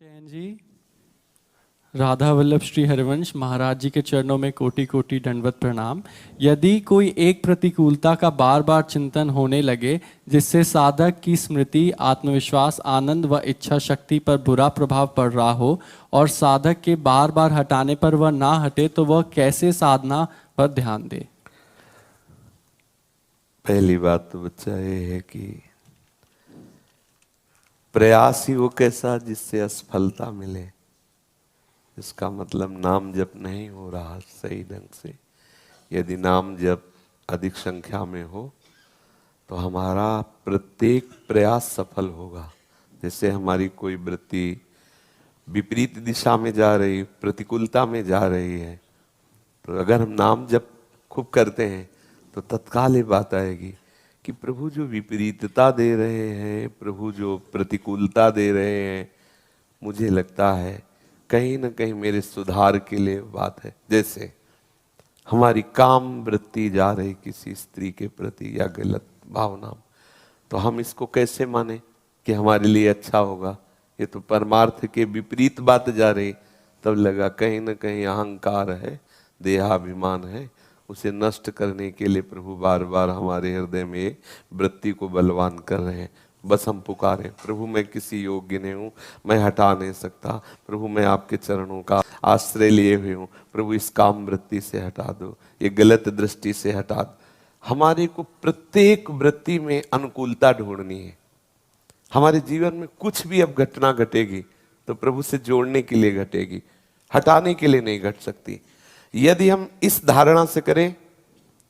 जैन जी, राधा वल्लभ श्री हरिवंश महाराज जी के चरणों में कोटि कोटि दंडवत प्रणाम। यदि कोई एक प्रतिकूलता का बार बार चिंतन होने लगे जिससे साधक की स्मृति, आत्मविश्वास, आनंद व इच्छा शक्ति पर बुरा प्रभाव पड़ रहा हो और साधक के बार बार हटाने पर वह ना हटे, तो वह कैसे साधना पर ध्यान दे? पहली बात तो बच्चा ये है कि प्रयास ही वो कैसा जिससे असफलता मिले। इसका मतलब नाम जप नहीं हो रहा सही ढंग से। यदि नाम जप अधिक संख्या में हो तो हमारा प्रत्येक प्रयास सफल होगा। जैसे हमारी कोई वृत्ति विपरीत दिशा में जा रही, प्रतिकूलता में जा रही है, तो अगर हम नाम जप खूब करते हैं तो तत्काल ये बात आएगी कि प्रभु जो विपरीतता दे रहे हैं, प्रभु जो प्रतिकूलता दे रहे हैं, मुझे लगता है कहीं ना कहीं मेरे सुधार के लिए बात है। जैसे हमारी काम वृत्ति जा रही किसी स्त्री के प्रति या गलत भावना, तो हम इसको कैसे माने कि हमारे लिए अच्छा होगा? ये तो परमार्थ के विपरीत बात जा रही। तब लगा कहीं ना कहीं अहंकार है, देहाभिमान है, उसे नष्ट करने के लिए प्रभु बार बार हमारे हृदय में वृत्ति को बलवान कर रहे हैं। बस हम पुकारें, प्रभु मैं किसी योग्य नहीं हूँ, मैं हटा नहीं सकता, प्रभु मैं आपके चरणों का आश्रय लिए हुए हूँ, प्रभु इस काम वृत्ति से हटा दो, ये गलत दृष्टि से हटा दो। हमारे को प्रत्येक वृत्ति में अनुकूलता ढूंढनी है। हमारे जीवन में कुछ भी अब घटना घटेगी तो प्रभु से जोड़ने के लिए घटेगी, हटाने के लिए नहीं घट सकती। यदि हम इस धारणा से करें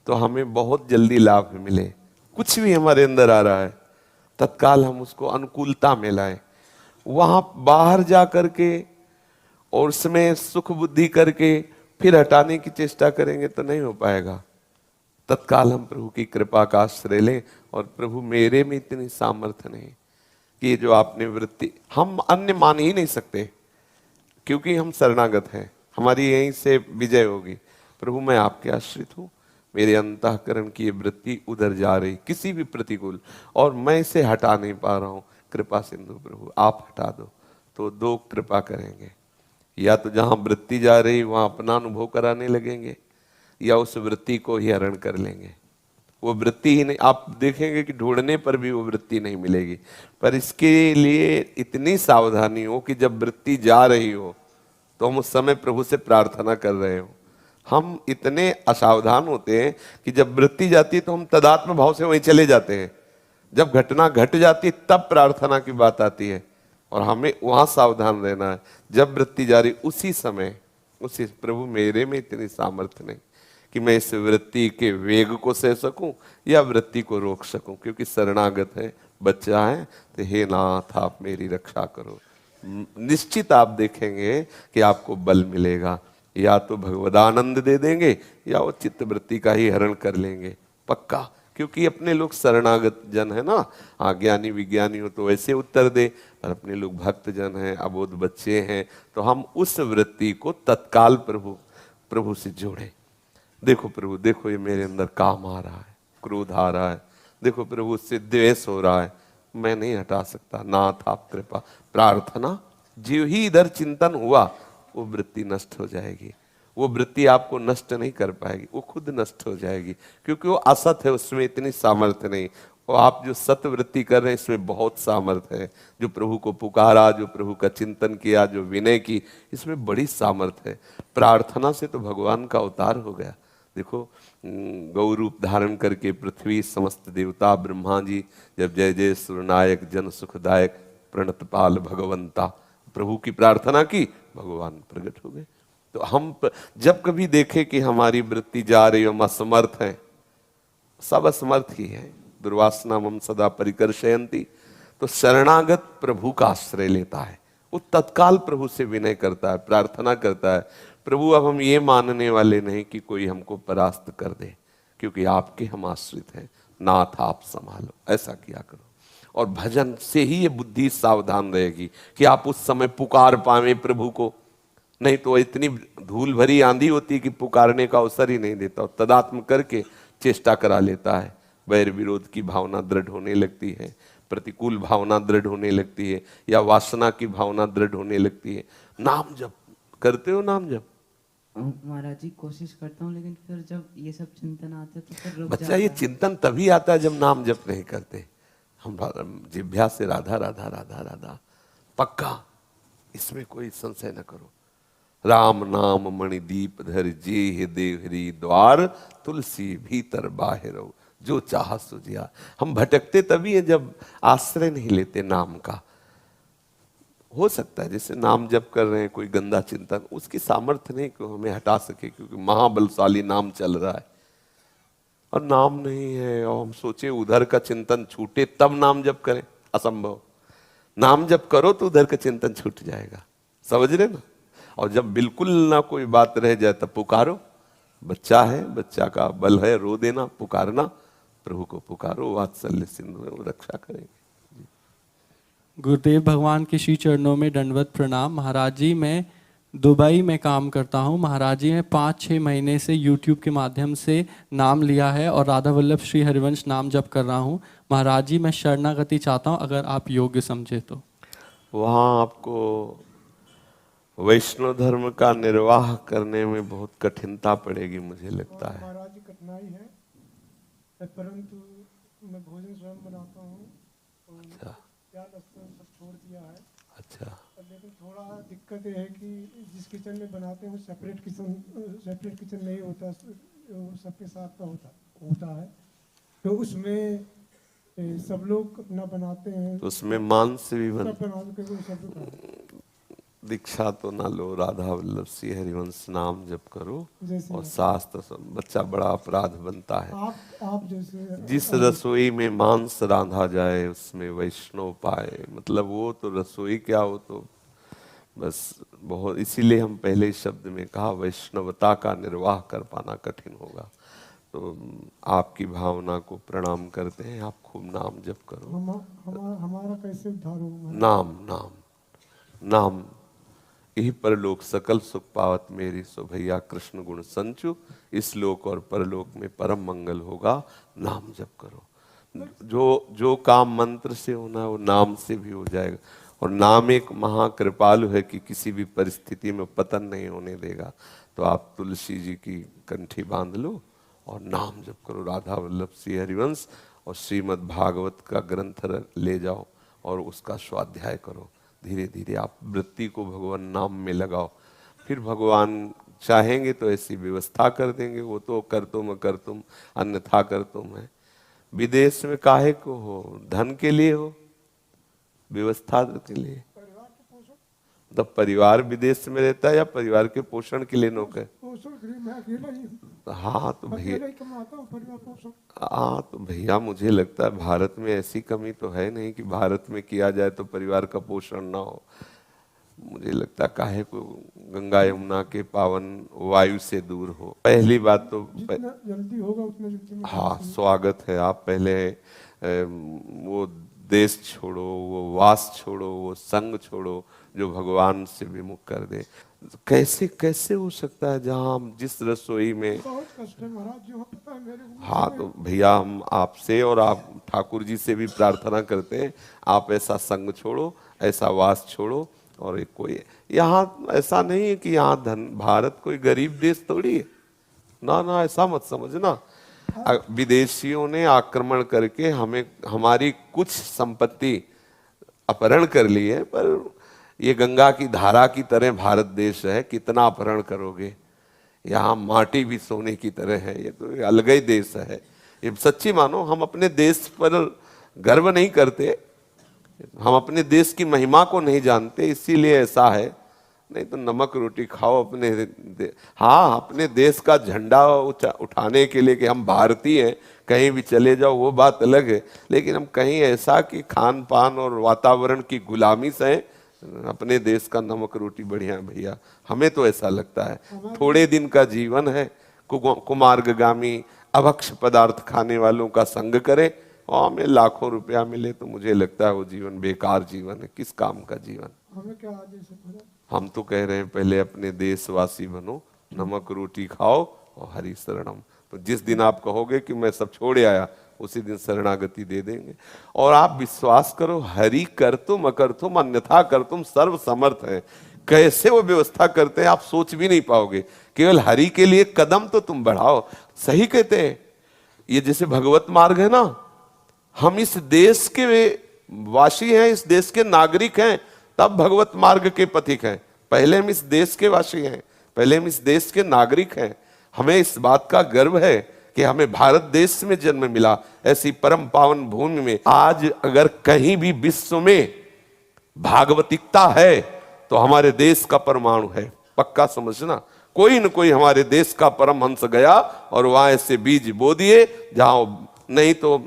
तो हमें बहुत जल्दी लाभ मिले। कुछ भी हमारे अंदर आ रहा है तत्काल हम उसको अनुकूलता में लाएं। वहां बाहर जा करके और उसमें सुख बुद्धि करके फिर हटाने की चेष्टा करेंगे तो नहीं हो पाएगा। तत्काल हम प्रभु की कृपा का आश्रय लें और प्रभु मेरे में इतनी सामर्थ्य नहीं कि ये जो आपने वृत्ति, हम अन्य मान ही नहीं सकते क्योंकि हम शरणागत हैं, हमारी यहीं से विजय होगी। प्रभु मैं आपके आश्रित हूँ, मेरे अंतःकरण की ये वृत्ति उधर जा रही किसी भी प्रतिकूल, और मैं इसे हटा नहीं पा रहा हूँ, कृपा सिंधु प्रभु आप हटा दो। तो दो कृपा करेंगे, या तो जहाँ वृत्ति जा रही वहाँ अपना अनुभव कराने लगेंगे या उस वृत्ति को ही हरण कर लेंगे। वो वृत्ति ही नहीं, आप देखेंगे कि ढूंढने पर भी वो वृत्ति नहीं मिलेगी। पर इसके लिए इतनी सावधानी हो कि जब वृत्ति जा रही हो तो हम उस समय प्रभु से प्रार्थना कर रहे हो। हम इतने असावधान होते हैं कि जब वृत्ति जाती है तो हम तदात्म भाव से वहीं चले जाते हैं। जब घटना घट जाती तब प्रार्थना की बात आती है और हमें वहां सावधान रहना है। जब वृत्ति जा रही उसी समय उसी प्रभु मेरे में इतनी सामर्थ्य नहीं कि मैं इस वृत्ति के वेग को सह सकूं या वृत्ति को रोक सकूं, क्योंकि शरणागत है, बच्चा है, तो हे नाथ आप मेरी रक्षा करो। निश्चित आप देखेंगे कि आपको बल मिलेगा, या तो भगवदानंद दे देंगे या वो चित्त वृत्ति का ही हरण कर लेंगे पक्का। क्योंकि अपने लोग शरणागत जन है ना, ज्ञानी विज्ञानी हो तो वैसे उत्तर दे, पर अपने लोग भक्त जन हैं, अबोध बच्चे हैं, तो हम उस वृत्ति को तत्काल प्रभु से जोड़े। देखो प्रभु, देखो ये मेरे अंदर काम आ रहा है, क्रोध आ रहा है, देखो प्रभु उससे द्वेष हो रहा है, मैं नहीं हटा सकता, नाथ आप कृपा। प्रार्थना जो ही इधर चिंतन हुआ वो वृत्ति नष्ट हो जाएगी। वो वृत्ति आपको नष्ट नहीं कर पाएगी, वो खुद नष्ट हो जाएगी, क्योंकि वो असत है, उसमें इतनी सामर्थ्य नहीं। और आप जो सत्य वृत्ति कर रहे हैं इसमें बहुत सामर्थ्य है। जो प्रभु को पुकारा, जो प्रभु का चिंतन किया, जो विनय की, इसमें बड़ी सामर्थ्य है। प्रार्थना से तो भगवान का अवतार हो गया। देखो गौ रूप धारण करके पृथ्वी समस्त देवता ब्रह्मा जी जब जय जय सुरनायक जन सुखदायक प्रणतपाल भगवंता प्रभु की प्रार्थना की, भगवान प्रकट हो गए। तो हम जब कभी देखे कि हमारी वृत्ति जा रही, हम असमर्थ हैं, सब असमर्थ ही है, दुर्वासना मम सदा परिकर्षयन्ति, तो शरणागत प्रभु का आश्रय लेता है, वो तत्काल प्रभु से विनय करता है, प्रार्थना करता है, प्रभु अब हम ये मानने वाले नहीं कि कोई हमको परास्त कर दे, क्योंकि आपके हम आश्रित हैं, नाथ आप संभालो, ऐसा किया करो। और भजन से ही ये बुद्धि सावधान रहेगी कि आप उस समय पुकार पावे प्रभु को, नहीं तो इतनी धूल भरी आंधी होती कि पुकारने का अवसर ही नहीं देता, और तदात्म करके चेष्टा करा लेता है, वैर विरोध की भावना दृढ़ होने लगती है, प्रतिकूल भावना दृढ़ होने लगती है या वासना की भावना दृढ़ होने लगती है। नाम जप करते हो, नाम जप? महाराज जी कोशिश करता हूँ, लेकिन फिर जब ये सब चिंतन आते हैं तो फिर रुक बच्चा, जाता ये है। चिंतन तभी आता है जब नाम जप नहीं करते। हम जिभ्या से राधा राधा राधा राधा, पक्का, इसमें कोई संशय न करो। राम नाम मणिदीप धर जे देवहरी द्वार, तुलसी भीतर बाहिर जो चाह सुजिया। हम भटकते तभी है जब आश्रय नहीं लेते नाम का। हो सकता है जैसे नाम जप कर रहे हैं कोई गंदा चिंतन, उसकी सामर्थ्य नहीं कि हमें हटा सके, क्योंकि महाबलशाली नाम चल रहा है और नाम नहीं है, और हम सोचे उधर का चिंतन छूटे तब नाम जप करें, असंभव। नाम जप करो तो उधर का चिंतन छूट जाएगा, समझ रहे ना। और जब बिल्कुल ना कोई बात रह जाए तब पुकारो। बच्चा है, बच्चा का बल है रो देना, पुकारना, प्रभु को पुकारो, वात्सल्य सिंधु में वो रक्षा करेंगे। गुरुदेव भगवान के श्री चरणों में दंडवत प्रणाम। महाराज जी, मैं दुबई में काम करता हूँ। महाराज जी, मैं 5-6 महीने से YouTube के माध्यम से नाम लिया है और राधा वल्लभ श्री हरिवंश नाम जप कर रहा हूँ। महाराज जी, मैं शरणागति चाहता हूँ, अगर आप योग्य समझे तो। वहाँ आपको वैष्णव धर्म का निर्वाह करने में बहुत कठिनता पड़ेगी, मुझे लगता है। महाराज जी, कठिनाई है, परंतु मैं भोजन स्वयं बनाता हूँ। अच्छा प्याज लहसुन सब छोड़ दिया है। अच्छा। लेकिन थोड़ा दिक्कत ये है कि जिस किचन में बनाते हैं सेपरेट किचन नहीं होता, सबके साथ का होता है, तो उसमें सब लोग अपना बनाते हैं, तो उसमें मांस भी बन, सब बना के वो सब लोग दीक्षा तो ना लो, राधा वल्लभ श्री हरिवंश नाम जप करो जैसे और शास्त्र सब। बच्चा बड़ा अपराध बनता है। आप जैसे जिस रसोई में मांस रांधा जाए उसमें वैष्णव पाए, मतलब वो तो रसोई क्या, वो तो बस बहुत। इसीलिए हम पहले शब्द में कहा वैष्णवता का निर्वाह कर पाना कठिन होगा। तो आपकी भावना को प्रणाम करते हैं, आप खूब नाम जप करो। हमारा कैसे उद्धार होगा? नाम नाम नाम, यही परलोक सकल सुख पावत मेरी, सो भैया कृष्ण गुण संचु, इस लोक और परलोक में परम मंगल होगा। नाम जप करो। जो काम मंत्र से होना है वो नाम से भी हो जाएगा। और नाम एक महाकृपालु है कि किसी भी परिस्थिति में पतन नहीं होने देगा। तो आप तुलसी जी की कंठी बांध लो और नाम जप करो, राधा वल्लभ श्री हरिवंश और श्रीमद् भागवत का ग्रंथ ले जाओ और उसका स्वाध्याय करो। धीरे धीरे आप वृत्ति को भगवान नाम में लगाओ, फिर भगवान चाहेंगे तो ऐसी व्यवस्था कर देंगे। वो तो कर तुम अन्यथा कर तुम है। विदेश में काहे को हो? धन के लिए हो, व्यवस्था के लिए। तब परिवार विदेश में रहता है या परिवार के पोषण के लिए नौकर? पोषण के लिए मैं अकेला ही हूँ। हाँ तो भैया, अकेला ही कमाता हूँ, परिवार पोषण। हाँ तो भैया, मुझे लगता है भारत में ऐसी कमी तो है नहीं कि भारत में किया जाए तो परिवार का पोषण ना हो। मुझे लगता है काहे को गंगा यमुना के पावन वायु से दूर हो। पहली बात तो जितना जल्दी होगा उतना जल्दी। हाँ, स्वागत है। आप पहले वो देश छोड़ो, वो वास छोड़ो, वो संग छोड़ो जो भगवान से विमुख कर दे। कैसे कैसे हो सकता है जहाँ हम जिस रसोई में। बहुत कष्ट है महाराज जी, पता है मेरे को। हाँ तो भैया, हम आपसे और आप ठाकुर जी से भी प्रार्थना करते हैं, आप ऐसा संग छोड़ो, ऐसा वास छोड़ो। और एक कोई यहाँ ऐसा नहीं है कि यहाँ भारत कोई गरीब देश थोड़ी है, ना ना, ऐसा मत समझना। विदेशियों ने आक्रमण करके हमें हमारी कुछ संपत्ति अपहरण कर ली है, पर ये गंगा की धारा की तरह भारत देश है, कितना अपहरण करोगे। यहाँ माटी भी सोने की तरह है, ये तो अलग ही देश है। ये सच्ची मानो, हम अपने देश पर गर्व नहीं करते, हम अपने देश की महिमा को नहीं जानते, इसीलिए ऐसा है। नहीं तो नमक रोटी खाओ अपने हाँ, अपने देश का झंडा उठाने के लिए कि हम भारतीय हैं, कहीं भी चले जाओ वो बात अलग है। लेकिन हम कहीं ऐसा कि खान पान और वातावरण की गुलामी से अपने देश का नमक रोटी बढ़िया है भैया, हमें तो ऐसा लगता है। थोड़े दिन का जीवन है, कुमार्गामी अभक्ष पदार्थ खाने वालों का संग करें और हमें लाखों रुपया मिले तो मुझे लगता है वो जीवन बेकार जीवन है। किस काम का जीवन? हमें क्या आदेश है? हम तो कह रहे हैं पहले अपने देशवासी बनो, नमक रोटी खाओ और हरि शरणम। तो जिस दिन आप कहोगे कि मैं सब छोड़ आया, उसी दिन शरणागति दे देंगे। और आप विश्वास करो, हरि कर तुम अकर तुम अन्यथा कर तुम सर्व समर्थ है। कैसे वो व्यवस्था करते हैं आप सोच भी नहीं पाओगे। केवल हरि के लिए कदम तो तुम बढ़ाओ। सही कहते हैं, ये जैसे भगवत मार्ग है ना, हम इस देश के वासी हैं, इस देश के नागरिक हैं, तब भगवत मार्ग के पथिक हैं। पहले हम इस देश के वासी हैं, पहले हम इस देश के नागरिक हैं। हमें इस बात का गर्व है कि हमें भारत देश में जन्म मिला, ऐसी परम पावन भूमि में। आज अगर कहीं भी विश्व में भागवतिकता है तो हमारे देश का परमाणु है, पक्का समझना। कोई न कोई हमारे देश का परमहंस गया और वहां ऐसे बीज बो दिए जहां नहीं तो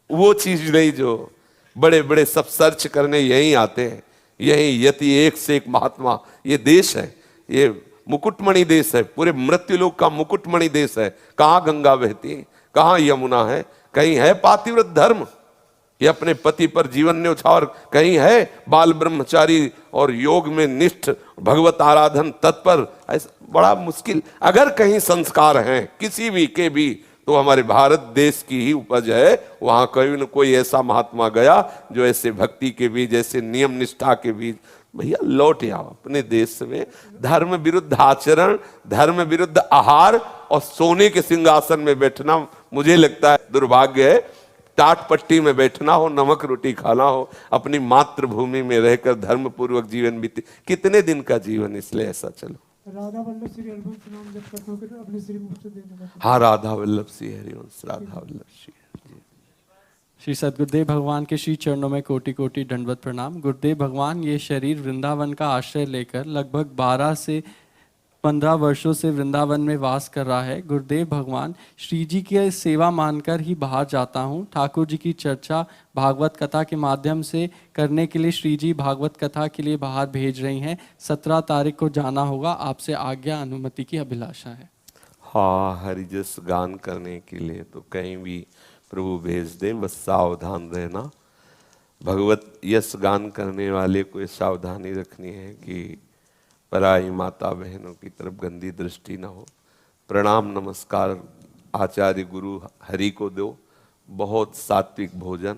वो चीज नहीं जो बड़े बड़े सब सर्च करने यहीं आते हैं। यही यति एक से एक महात्मा। ये देश है, ये मुकुटमणि देश है, पूरे मृत्युलोक का मुकुटमणि देश है। कहाँ गंगा बहती है, कहाँ यमुना है, कहीं है पातिव्रत धर्म ये अपने पति पर जीवन न्यौछावर, कहीं है बाल ब्रह्मचारी और योग में निष्ठ भगवत आराधन तत्पर। ऐसा बड़ा मुश्किल। अगर कहीं संस्कार हैं किसी भी के भी तो हमारे भारत देश की ही उपज है। वहां कोई न कोई ऐसा महात्मा गया जो ऐसे भक्ति के बीज, ऐसे नियम निष्ठा के बीज। भैया लौट आओ अपने देश में। धर्म विरुद्ध आचरण, धर्म विरुद्ध आहार और सोने के सिंहासन में बैठना मुझे लगता है दुर्भाग्य है। टाट पट्टी में बैठना हो, नमक रोटी खाना हो, अपनी मातृभूमि में रहकर धर्म पूर्वक जीवन बीते। कितने दिन का जीवन, इसलिए ऐसा चलो। राधा वल्लभ श्री हरिवंश नाम जब करते हो कि अपने श्री मुख से देने का। हाँ, राधा वल्लभ श्री हरिवंश, राधा वल्लभ श्री। श्री सद्गुरुदेव भगवान के श्री चरणों में कोटि कोटि दंडवत प्रणाम। गुरुदेव भगवान, ये शरीर वृंदावन का आश्रय लेकर लगभग 12 से 15 वर्षों से वृंदावन में वास कर रहा है। गुरुदेव भगवान, श्री जी की सेवा मानकर ही बाहर जाता हूँ। ठाकुर जी की चर्चा भागवत कथा के माध्यम से करने के लिए श्री जी भागवत कथा के लिए बाहर भेज रही हैं। 17 तारीख को जाना होगा। आपसे आज्ञा अनुमति की अभिलाषा है। हाँ, हरिजस गान करने के लिए तो कहीं भी प्रभु भेज दे, बस सावधान रहना। भगवत यश गान करने वाले को ये सावधानी रखनी है कि पराई माता बहनों की तरफ गंदी दृष्टि न हो। प्रणाम नमस्कार आचार्य गुरु हरि को दो। बहुत सात्विक भोजन,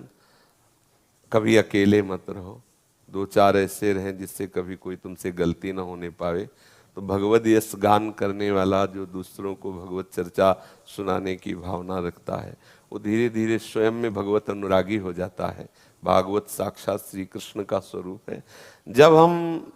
कभी अकेले मत रहो। 2-4 ऐसे रहें जिससे कभी कोई तुमसे गलती न होने पावे। तो भगवत यश गान करने वाला जो दूसरों को भगवत चर्चा सुनाने की भावना रखता है, वो धीरे धीरे स्वयं में भगवत अनुरागी हो जाता है। भागवत साक्षात श्री कृष्ण का स्वरूप है। जब हम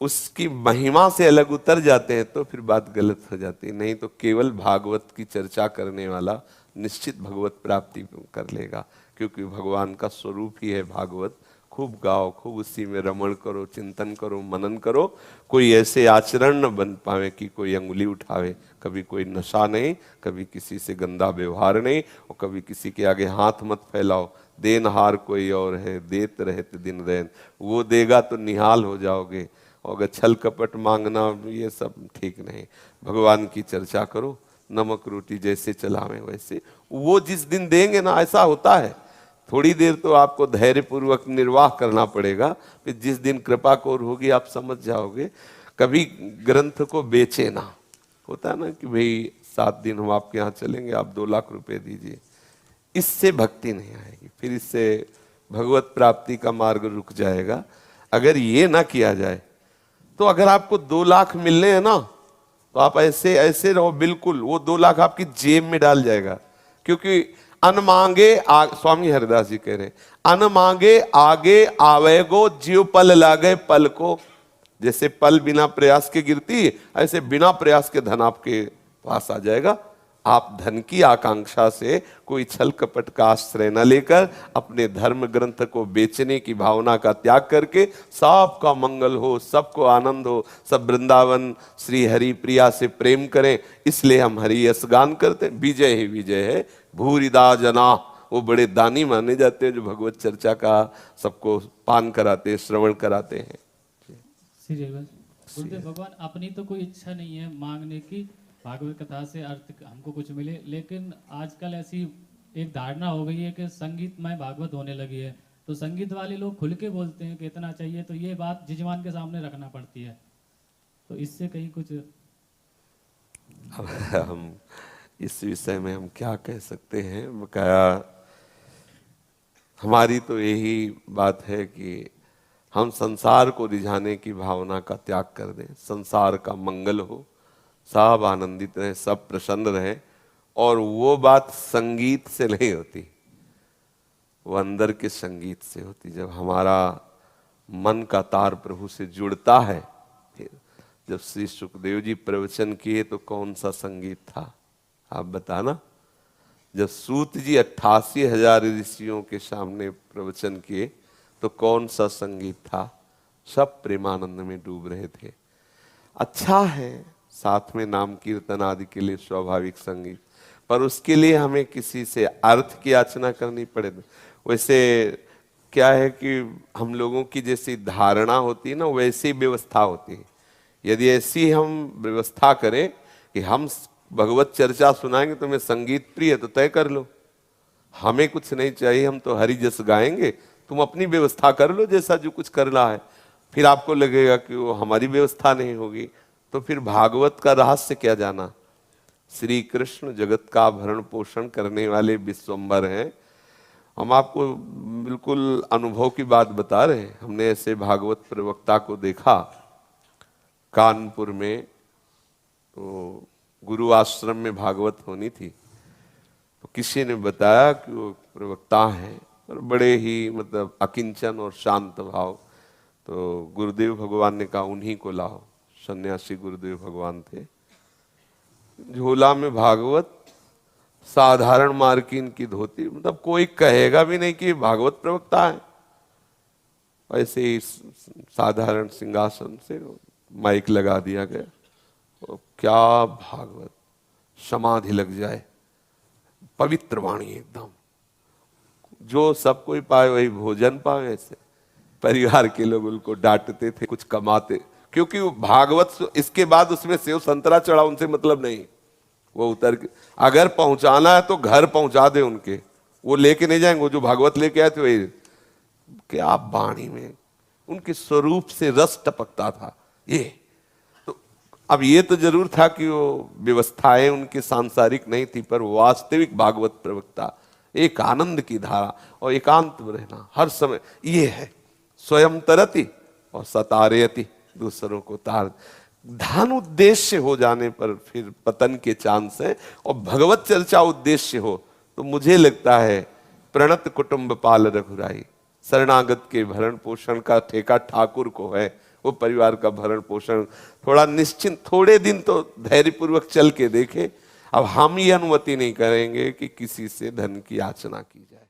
उसकी महिमा से अलग उतर जाते हैं तो फिर बात गलत हो जाती है। नहीं तो केवल भागवत की चर्चा करने वाला निश्चित भगवत प्राप्ति कर लेगा, क्योंकि भगवान का स्वरूप ही है भागवत। खूब गाओ, खूब उसी में रमण करो, चिंतन करो, मनन करो। कोई ऐसे आचरण न बन पावे कि कोई अंगुली उठावे। कभी कोई नशा नहीं, कभी किसी से गंदा व्यवहार नहीं, और कभी किसी के आगे हाथ मत फैलाओ। देनहार कोई और है, देत रहते दिन रैन, वो देगा तो निहाल हो जाओगे। और अगर छल कपट मांगना ये सब ठीक नहीं। भगवान की चर्चा करो, नमक रोटी जैसे चलावें वैसे। वो जिस दिन देंगे ना, ऐसा होता है, थोड़ी देर तो आपको धैर्य पूर्वक निर्वाह करना पड़ेगा, फिर जिस दिन कृपा कोर होगी आप समझ जाओगे। कभी ग्रंथ को बेचे ना, होता है ना कि भाई 7 दिन हम आपके यहाँ चलेंगे, आप 2 लाख रुपए दीजिए। इससे भक्ति नहीं आएगी, फिर इससे भगवत प्राप्ति का मार्ग रुक जाएगा। अगर ये ना किया जाए तो अगर आपको 2 लाख मिलने हैं ना, तो आप ऐसे ऐसे रहो बिल्कुल, वो 2 लाख आपकी जेब में डाल जाएगा। क्योंकि अन मांगे स्वामी हरिदास जी कह रहे हैं, अन मांगे आगे आवेगो जीव पल लागे पल को। जैसे पल बिना प्रयास के गिरती, ऐसे बिना प्रयास के धन आपके पास आ जाएगा। आप धन की आकांक्षा से कोई छल कपट का आश्रय न लेकर अपने धर्म ग्रंथ को बेचने की भावना का त्याग करके सबका मंगल हो, सबको आनंद हो, सब वृंदावन श्री हरि प्रिया से प्रेम करें। इसलिए हम हरि यश गान करते हैं। विजय ही विजय है। भूरिदा जना, वो बड़े दानी माने जाते हैं जो भगवत चर्चा का सबको पान कराते, श्रवण कराते हैं। गुरुदेव भगवान, अपनी तो कोई इच्छा नहीं है मांगने की, भागवत कथा से अर्थ हमको कुछ मिले, लेकिन आजकल ऐसी एक धारणा हो गई है कि संगीतमय भागवत होने लगी है, तो संगीत वाले लोग खुल के बोलते हैं कि इतना चाहिए, तो ये बात जजमान के सामने रखना पड़ती है। तो इससे कहीं कुछ हम इस विषय में हम क्या कह सकते हैं। बकाया हमारी तो यही बात है कि हम संसार को रिझाने की भावना का त्याग कर दें, संसार का मंगल हो, सब आनंदित रहे, सब प्रसन्न रहे। और वो बात संगीत से नहीं होती, वो अंदर के संगीत से होती। जब हमारा मन का तार प्रभु से जुड़ता है। फिर जब श्री सुखदेव जी प्रवचन किए तो कौन सा संगीत था, आप बताना। जब सूत जी 88,000 ऋषियों के सामने प्रवचन किए तो कौन सा संगीत था, सब प्रेमानंद में डूब रहे थे। अच्छा है साथ में नाम कीर्तन आदि के लिए स्वाभाविक संगीत, पर उसके लिए हमें किसी से अर्थ की याचना करनी पड़े। वैसे क्या है कि हम लोगों की जैसी धारणा होती है ना, वैसी व्यवस्था होती है। यदि ऐसी हम व्यवस्था करें कि हम भगवत चर्चा सुनाएंगे, तुम्हें संगीत प्रिय है तो तय कर लो, हमें कुछ नहीं चाहिए, हम तो हरि जस गाएंगे, तुम अपनी व्यवस्था कर लो जैसा जो कुछ करना है। फिर आपको लगेगा कि वो हमारी व्यवस्था नहीं होगी, तो फिर भागवत का रहस्य क्या जाना। श्री कृष्ण जगत का भरण पोषण करने वाले विश्वम्भर हैं। हम आपको बिल्कुल अनुभव की बात बता रहे हैं। हमने ऐसे भागवत प्रवक्ता को देखा कानपुर में, तो गुरु आश्रम में भागवत होनी थी, तो किसी ने बताया कि वो प्रवक्ता हैं और बड़े ही मतलब अकिंचन और शांत भाव। तो गुरुदेव भगवान ने कहा उन्हीं को लाओ, सन्यासी गुरुदेव भगवान थे। झोला में भागवत, साधारण मार्किन की धोती, मतलब कोई कहेगा भी नहीं कि भागवत प्रवक्ता है। ऐसे ही साधारण सिंहासन से माइक लगा दिया गया, और क्या भागवत, समाधि लग जाए, पवित्र वाणी एकदम, जो सब कोई पाए वही भोजन पाए। ऐसे परिवार के लोग उनको डांटते थे, कुछ कमाते, क्योंकि वो भागवत, इसके बाद उसमें सेव संतरा चढ़ा, उनसे मतलब नहीं। वो उतर के अगर पहुंचाना है तो घर पहुंचा दे उनके, वो लेके नहीं जाएंगे। वो जो भागवत लेके आए थे वही, क्या वाणी में उनके स्वरूप से रस टपकता था। ये तो अब ये तो जरूर था कि वो व्यवस्थाएं उनकी सांसारिक नहीं थी, पर वास्तविक भागवत प्रवक्ता एक आनंद की धारा और एकांत में रहना हर समय, ये है स्वयं तरति और सतारयति, दूसरों को तार। धन उद्देश्य हो जाने पर फिर पतन के चांस है, और भगवत चर्चा उद्देश्य हो तो मुझे लगता है प्रणत कुटुंब पाल रघुराई, शरणागत के भरण पोषण का ठेका ठाकुर को है। वो परिवार का भरण पोषण थोड़ा निश्चिंत, थोड़े दिन तो धैर्यपूर्वक चल के देखे। अब हम ये अनुमति नहीं करेंगे कि किसी से धन की याचना की जाए।